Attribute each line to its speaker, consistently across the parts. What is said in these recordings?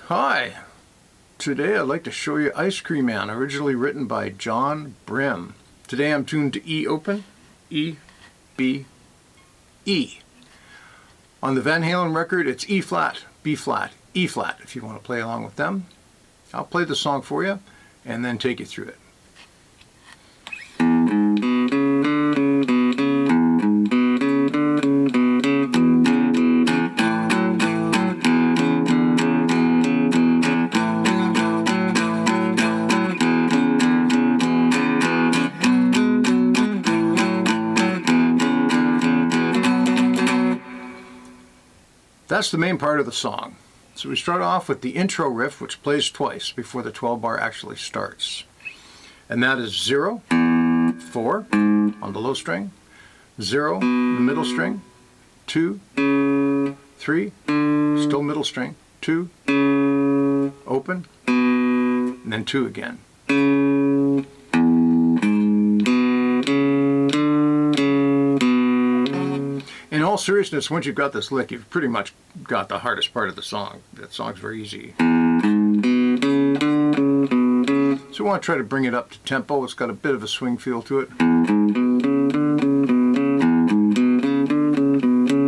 Speaker 1: Hi, today I'd like to show you Ice Cream Man, originally written by John Brim. Today I'm tuned to E open, E, B, E. On the Van Halen record it's E flat, B flat, E flat if you want to play along with them. I'll play the song for you and then take you through it. That's the main part of the song. So we start off with the intro riff, which plays twice before the 12 bar actually starts. And that is 0, 4 on the low string, 0, the middle string, 2, 3, still middle string, 2, open, and then 2 again. In all seriousness, once you've got this lick, you've pretty much got the hardest part of the song. That song's very easy. So we want to try to bring it up to tempo. It's got a bit of a swing feel to it.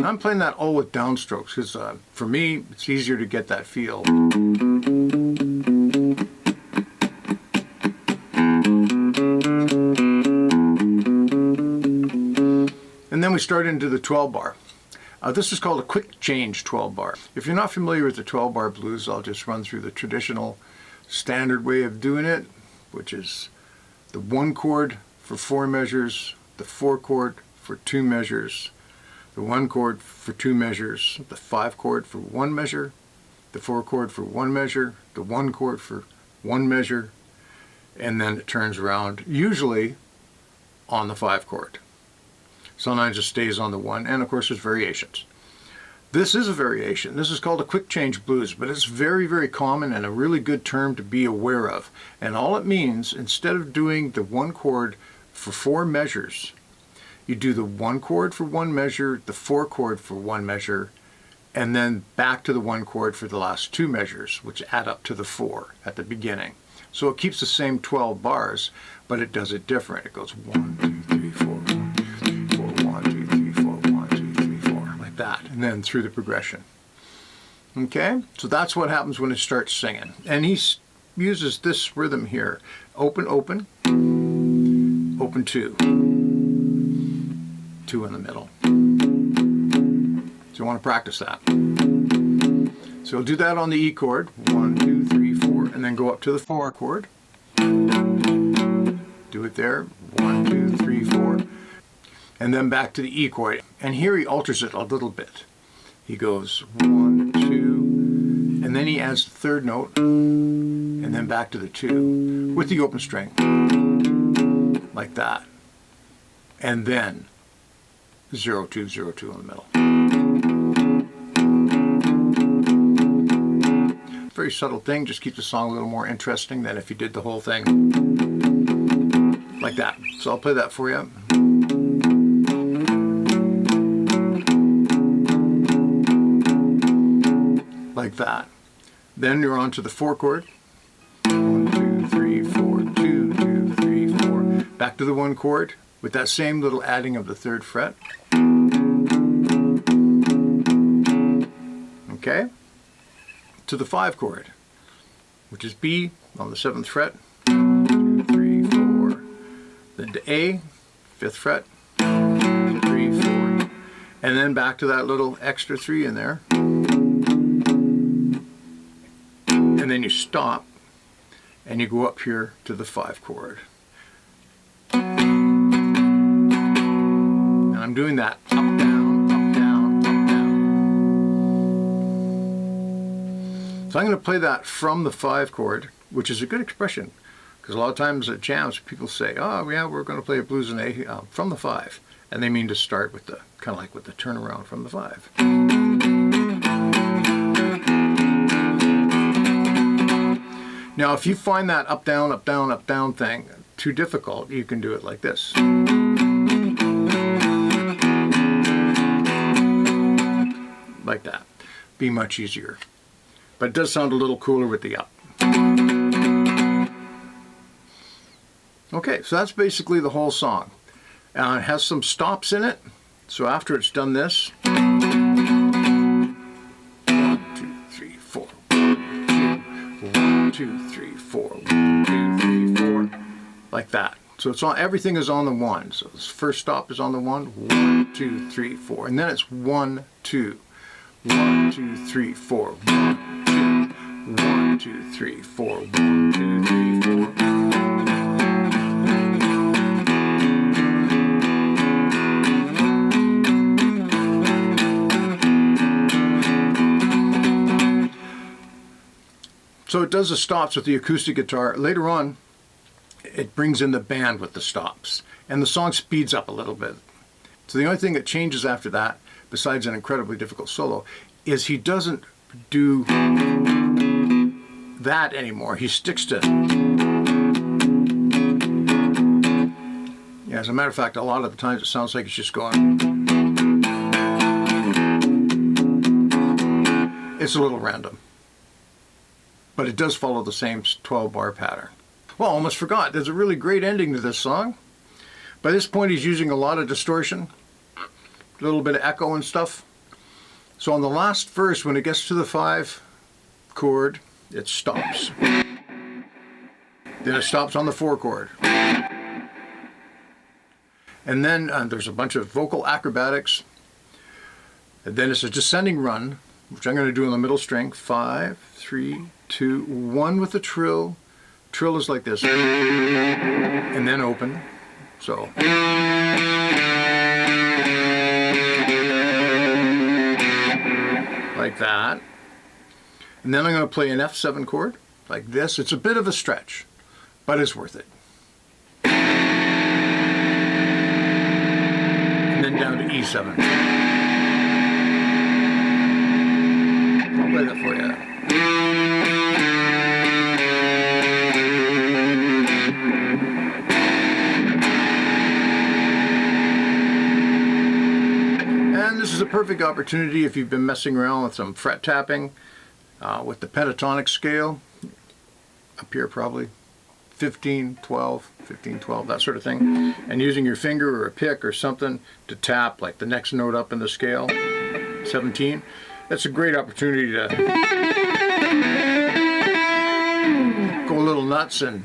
Speaker 1: I'm playing that all with downstrokes because for me, it's easier to get that feel. And then we start into the 12 bar. This is called a quick change 12 bar. If you're not familiar with the 12 bar blues, I'll just run through the traditional standard way of doing it, which is the 1 chord for 4 measures, the 4 chord for 2 measures, the 1 chord for 2 measures, the 5 chord for 1 measure, the 4 chord for 1 measure, the 1 chord for 1 measure, and then it turns around, usually on the 5 chord. Sometimes it stays on the 1, and of course there's variations. This is a variation. This is called a quick change blues, but it's very, very common and a really good term to be aware of. And all it means, instead of doing the 1 chord for 4 measures, you do the 1 chord for 1 measure, the 4 chord for 1 measure, and then back to the 1 chord for the last 2 measures, which add up to the 4 at the beginning. So it keeps the same 12 bars, but it does it different. It goes 1, 2, 3, 4, 1, 2, 3, 4, 1, 2, 3, 4, 1, 2, 3, 4, like that, and then through the progression. Okay, so that's what happens when it starts singing. And he uses this rhythm here: open, open, open 2, 2 in the middle. So you want to practice that. So we'll do that on the E chord, 1, 2, 3, 4, and then go up to the 4 chord. Do it there, 1, 2, 3, 4, and then back to the E chord. And here he alters it a little bit. He goes 1, 2, and then he adds the 3rd note, and then back to the 2 with the open string, like that. And then 0, 2, 0, 2 in the middle. Very subtle thing, just keep the song a little more interesting than if you did the whole thing like that. So I'll play that for you. Like that. Then you're on to the 4 chord. 1, 2, 3, 4, 2, 2, 3, 4. Back to the 1 chord with that same little adding of the 3rd fret. Okay? To the 5 chord, which is B on the 7th fret, 2, 3, 4, then to A, 5th fret, 3, 4, and then back to that little extra 3 in there, and then you stop, and you go up here to the 5 chord. And I'm doing that up, down, up, down, up, down. So I'm going to play that from the 5 chord, which is a good expression, because a lot of times at jams people say, oh yeah, we're going to play a blues in A from the 5, and they mean to start with the, kind of like with the turnaround from the 5. Now if you find that up, down, up, down, up, down thing too difficult, you can do it like this. Like that. Be much easier. But it does sound a little cooler with the up. Okay, so that's basically the whole song. It has some stops in it. So after it's done this, 1, 2, 3, 4, 1, 2, 3, 4, 1, 2, 3, 4, like that. So it's on, everything is on the 1. So this first stop is on the 1, 1, 2, 3, 4, and then it's 1, 2, 1, 2, 3, 4, 1, 2, 1, 2, 3, 4, 1, 2, 3, 4. So it does the stops with the acoustic guitar. Later on, it brings in the band with the stops, and the song speeds up a little bit. So the only thing that changes after that, besides an incredibly difficult solo, is he doesn't do that anymore. He sticks to... Yeah, as a matter of fact, a lot of the times it sounds like it's just going... It's a little random. But it does follow the same 12-bar pattern. Well, almost forgot, there's a really great ending to this song. By this point he's using a lot of distortion, a little bit of echo and stuff. So on the last verse, when it gets to the 5 chord, it stops. Then it stops on the 4 chord. And then there's a bunch of vocal acrobatics. And then it's a descending run, which I'm going to do on the middle string. 5, 3, 2, 1 with the trill. Trill is like this. And then open. So. Like that. And then I'm going to play an F7 chord, like this. It's a bit of a stretch, but it's worth it. And then down to E7. I'll play that for you. And this is a perfect opportunity if you've been messing around with some fret tapping with the pentatonic scale, up here probably, 15, 12, 15, 12, that sort of thing, and using your finger or a pick or something to tap like the next note up in the scale, 17. That's a great opportunity to go a little nuts and